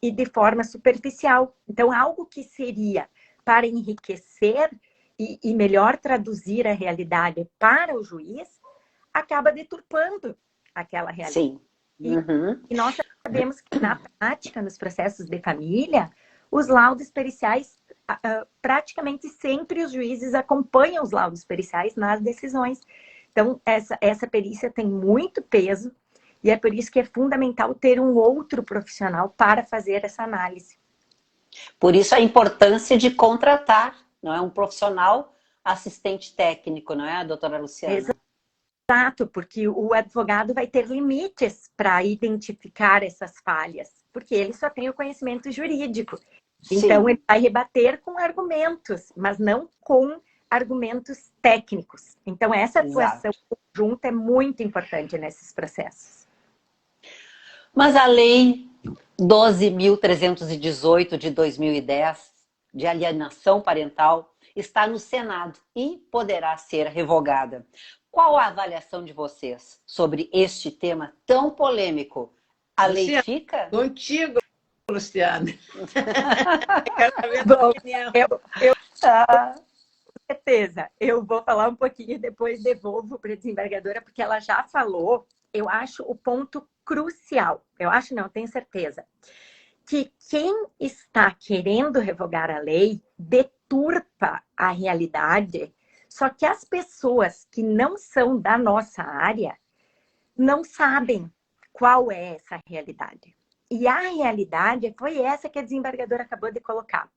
e de forma superficial. Então, algo que seria para enriquecer e melhor traduzir a realidade para o juiz, acaba deturpando aquela realidade. Sim. Uhum. E nós sabemos que, na prática, nos processos de família, os laudos periciais, praticamente sempre os juízes acompanham os laudos periciais nas decisões. Então, essa perícia tem muito peso e é por isso que é fundamental ter um outro profissional para fazer essa análise. Por isso a importância de contratar, não é, um profissional assistente técnico, não é, doutora Luciana? Exato, porque o advogado vai ter limites para identificar essas falhas, porque ele só tem o conhecimento jurídico. Então, ele vai rebater com argumentos, mas não com argumentos técnicos. Então, essa atuação conjunta é muito importante nesses processos. Mas a Lei 12.318 de 2010, de alienação parental, está no Senado e poderá ser revogada. Qual a avaliação de vocês sobre este tema tão polêmico? A lei fica? Contigo, Luciana. Bom, com certeza. Eu vou falar um pouquinho e depois devolvo para a desembargadora, porque ela já falou, eu acho o ponto crucial. Eu acho não, tenho certeza. Que quem está querendo revogar a lei deturpa a realidade, só que as pessoas que não são da nossa área não sabem qual é essa realidade. E a realidade foi essa que a desembargadora acabou de colocar.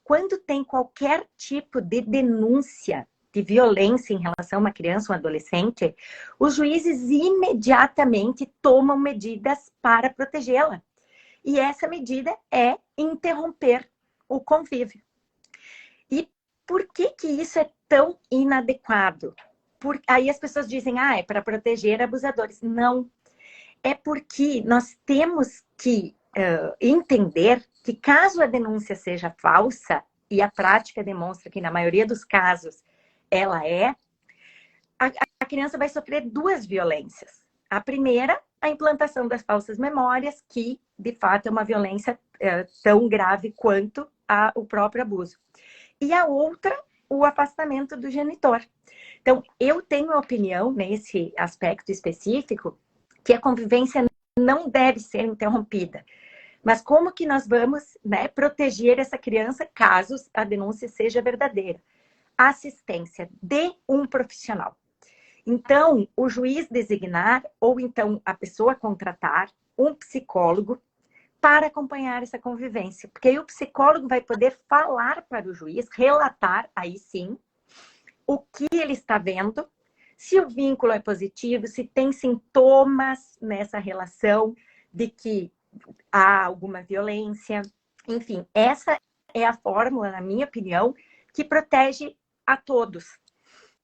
Quando tem qualquer tipo de denúncia de violência em relação a uma criança ou um adolescente, os juízes imediatamente tomam medidas para protegê-la. E essa medida é interromper o convívio. E por que isso é tão inadequado? Aí as pessoas dizem, é para proteger abusadores. Não. É porque nós temos que entender que caso a denúncia seja falsa, e a prática demonstra que na maioria dos casos ela é, a criança vai sofrer duas violências. A primeira a implantação das falsas memórias, que, de fato, é uma violência tão grave quanto o próprio abuso. E a outra, o afastamento do genitor. Então, eu tenho a opinião, nesse aspecto específico, que a convivência não deve ser interrompida. Mas como que nós vamos, né, proteger essa criança caso a denúncia seja verdadeira? A assistência de um profissional. Então, o juiz designar, ou então a pessoa contratar um psicólogo para acompanhar essa convivência. Porque aí o psicólogo vai poder falar para o juiz, relatar, aí sim, o que ele está vendo, se o vínculo é positivo, se tem sintomas nessa relação de que há alguma violência. Enfim, essa é a fórmula, na minha opinião, que protege a todos.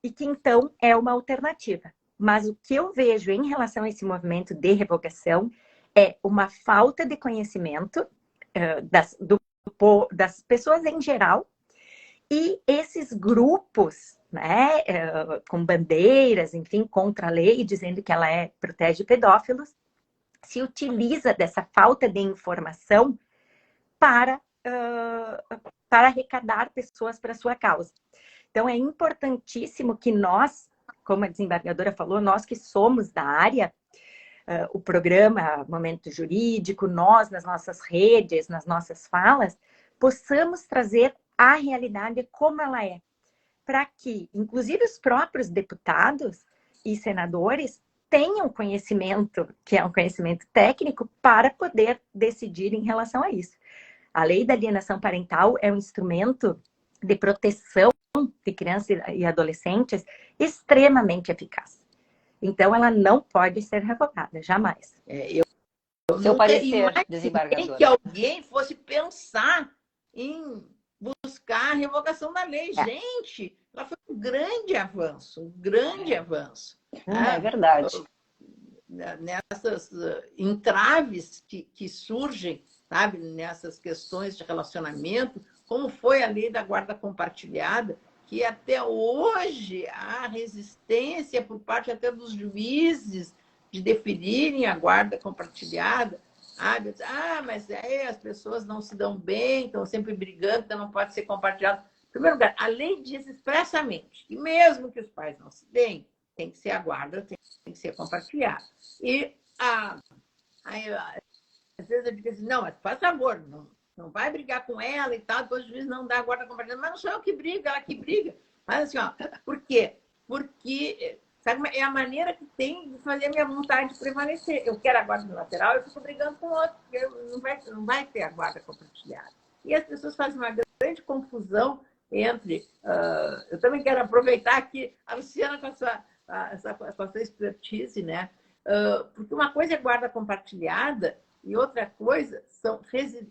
E que, então, é uma alternativa. Mas o que eu vejo em relação a esse movimento de revogação é uma falta de conhecimento das pessoas em geral e esses grupos, né, com bandeiras, enfim, contra a lei, dizendo que ela protege pedófilos, se utiliza dessa falta de informação para arrecadar pessoas para a sua causa. Então, é importantíssimo que nós, como a desembargadora falou, nós que somos da área, o programa Momento Jurídico, nós, nas nossas redes, nas nossas falas, possamos trazer a realidade como ela é, para que, inclusive, os próprios deputados e senadores tenham conhecimento, que é um conhecimento técnico, para poder decidir em relação a isso. A lei da alienação parental é um instrumento de proteção de crianças e adolescentes extremamente eficaz. Então, ela não pode ser revogada, jamais. Seu parecer, desembargadora. Que alguém fosse pensar em buscar a revogação da lei. Gente, ela foi um grande avanço, É verdade. Nessas entraves que surgem, sabe, nessas questões de relacionamento, como foi a lei da guarda compartilhada, que até hoje há resistência por parte até dos juízes de definirem a guarda compartilhada. Mas aí as pessoas não se dão bem, estão sempre brigando, então não pode ser compartilhado. Em primeiro lugar, a lei diz expressamente que mesmo que os pais não se deem, tem que ser a guarda, tem que ser compartilhada. E às vezes eu digo assim, não, mas faz favor, não vai brigar com ela e tal, depois o juiz não dá a guarda compartilhada. Mas não sou eu que briga, ela que briga. Mas assim, ó, por quê? Porque sabe, é a maneira que tem de fazer a minha vontade prevalecer. Eu quero a guarda unilateral, eu fico brigando com o outro, porque não vai ter a guarda compartilhada. E as pessoas fazem uma grande confusão entre... eu também quero aproveitar aqui a Luciana com a sua expertise, né? Porque uma coisa é guarda compartilhada e outra coisa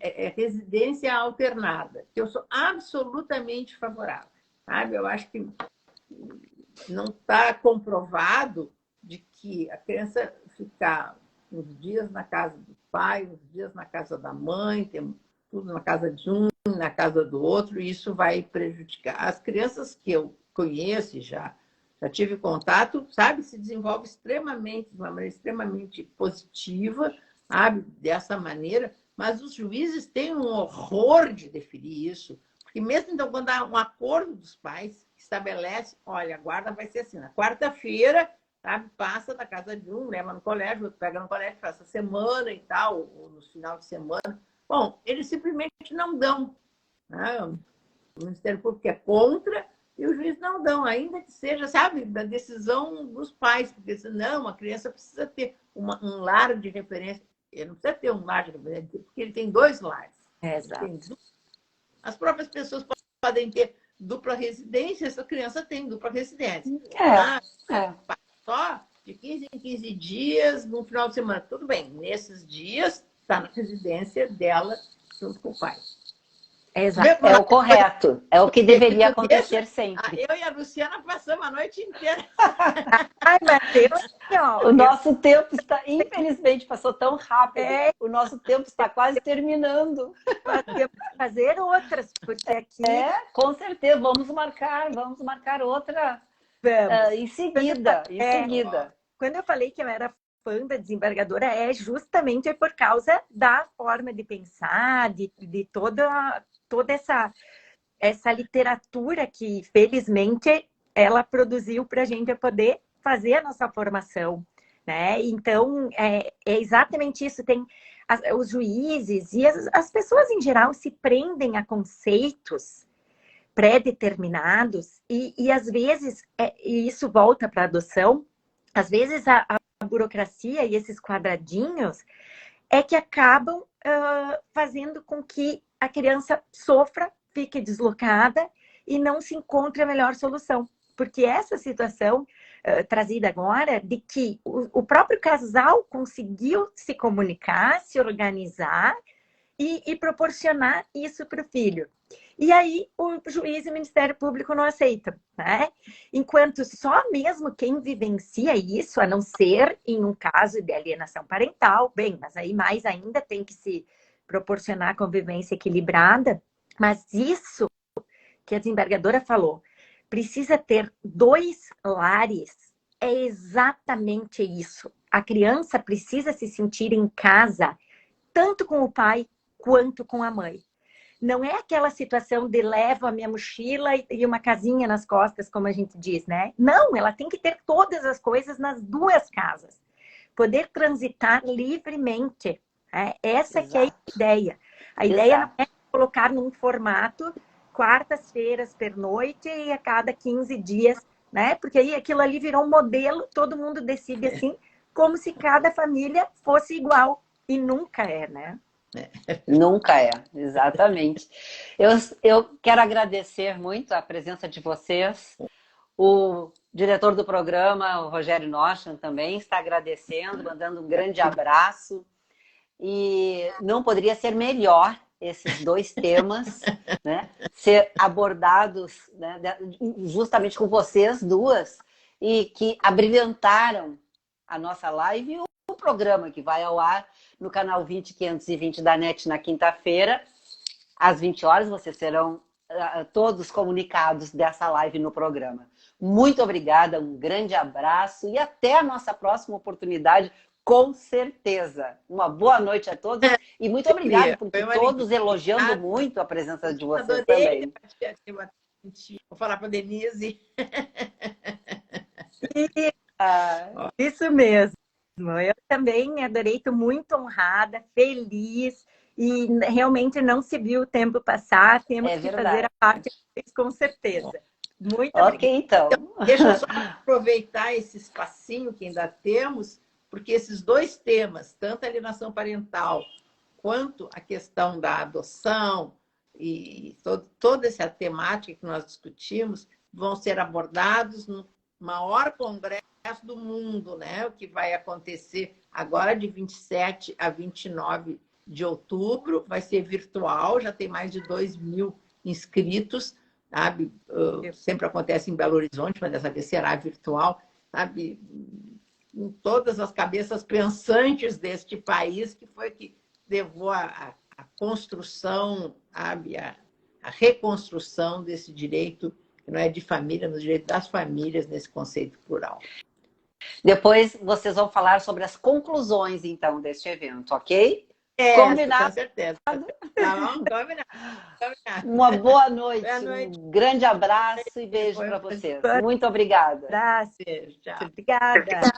é residência alternada, que eu sou absolutamente favorável. Sabe? Eu acho que não está comprovado de que a criança ficar uns dias na casa do pai, uns dias na casa da mãe, tem tudo na casa de um, na casa do outro, e isso vai prejudicar. As crianças que eu conheço e já tive contato, sabe, se desenvolve de uma maneira extremamente positiva, sabe, dessa maneira, mas os juízes têm um horror de deferir isso, porque mesmo então, quando há um acordo dos pais que estabelece, olha, a guarda vai ser assim, na quarta-feira, sabe, passa da casa de um, leva no colégio, outro pega no colégio, passa a semana e tal, ou no final de semana. Bom, eles simplesmente não dão. Né? O Ministério Público é contra e os juízes não dão, ainda que seja, sabe, da decisão dos pais, porque senão a criança precisa ter um lar de referência. Ele não precisa ter um lar de referência, porque ele tem 2 lares. Exato. As próprias pessoas podem ter dupla residência, essa criança tem dupla residência. Só de 15 em 15 dias, no final de semana. Tudo bem, nesses dias está na residência dela junto com o pai. Exato. É o correto, é o que deveria acontecer sempre. Eu e a Luciana passamos a noite inteira. Ai, Mateus, o nosso tempo está, infelizmente, passou tão rápido. O nosso tempo está quase terminando. Fazer outras, porque aqui... com certeza, vamos marcar outra em seguida. Quando eu falei que eu era fã da desembargadora é justamente por causa da forma de pensar, de toda essa literatura que, felizmente, ela produziu para a gente poder fazer a nossa formação, né? Então, é exatamente isso. Tem os juízes e as pessoas em geral se prendem a conceitos pré-determinados e às vezes, e isso volta para a adoção, às vezes a burocracia e esses quadradinhos é que acabam fazendo com que a criança sofra, fique deslocada e não se encontre a melhor solução. Porque essa situação trazida agora, de que o próprio casal conseguiu se comunicar, se organizar e proporcionar isso para o filho. E aí o juiz e o Ministério Público não aceitam, né? Enquanto só mesmo quem vivencia isso, a não ser em um caso de alienação parental, bem, mas aí mais ainda tem que se proporcionar convivência equilibrada. Mas isso que a desembargadora falou, precisa ter 2 lares, é exatamente isso. A criança precisa se sentir em casa, tanto com o pai quanto com a mãe. Não é aquela situação de levo a minha mochila e uma casinha nas costas, como a gente diz, né? Não, ela tem que ter todas as coisas nas 2 casas. Poder transitar livremente. Essa que é a ideia. A ideia não é colocar num formato quartas-feiras per noite e a cada 15 dias, né? Porque aí aquilo ali virou um modelo, todo mundo decide assim, como se cada família fosse igual. E nunca é, né? Nunca é, exatamente. Eu quero agradecer muito a presença de vocês. O diretor do programa, o Rogério Noschan, também está agradecendo, mandando um grande abraço. E não poderia ser melhor esses 2 temas, né, ser abordados, né, justamente com vocês duas, e que abrilhantaram a nossa live e o programa que vai ao ar no canal 20520 da NET na quinta-feira, às 20 horas. Vocês serão todos comunicados dessa live no programa. Muito obrigada, um grande abraço e até a nossa próxima oportunidade, com certeza. Uma boa noite a todos e muito obrigada, porque todos elogiando muito a presença de vocês também. Vou falar para a Denise. Isso mesmo. Eu também adorei, estou muito honrada, feliz e realmente não se viu o tempo passar. Temos que fazer a parte com certeza. Muito obrigada. Então. Deixa eu só aproveitar esse espacinho que ainda temos, porque esses 2 temas, tanto a alienação parental quanto a questão da adoção e toda essa temática que nós discutimos, vão ser abordados no maior congresso do mundo, né? O que vai acontecer agora de 27 a 29 de outubro, vai ser virtual, já tem mais de 2.000 inscritos, sabe? Sempre acontece em Belo Horizonte, mas dessa vez será virtual, sabe? Em todas as cabeças pensantes deste país, que foi que levou a construção, sabe? A reconstrução desse direito, que não é de família, mas direito das famílias nesse conceito plural. Depois vocês vão falar sobre as conclusões, então, deste evento, ok? Combinado. Com certeza. Tá bom? Combinado. Uma boa noite. Boa noite. Um grande abraço e beijo para vocês. Muito obrigada. Abraço. Beijo, tchau. Obrigada.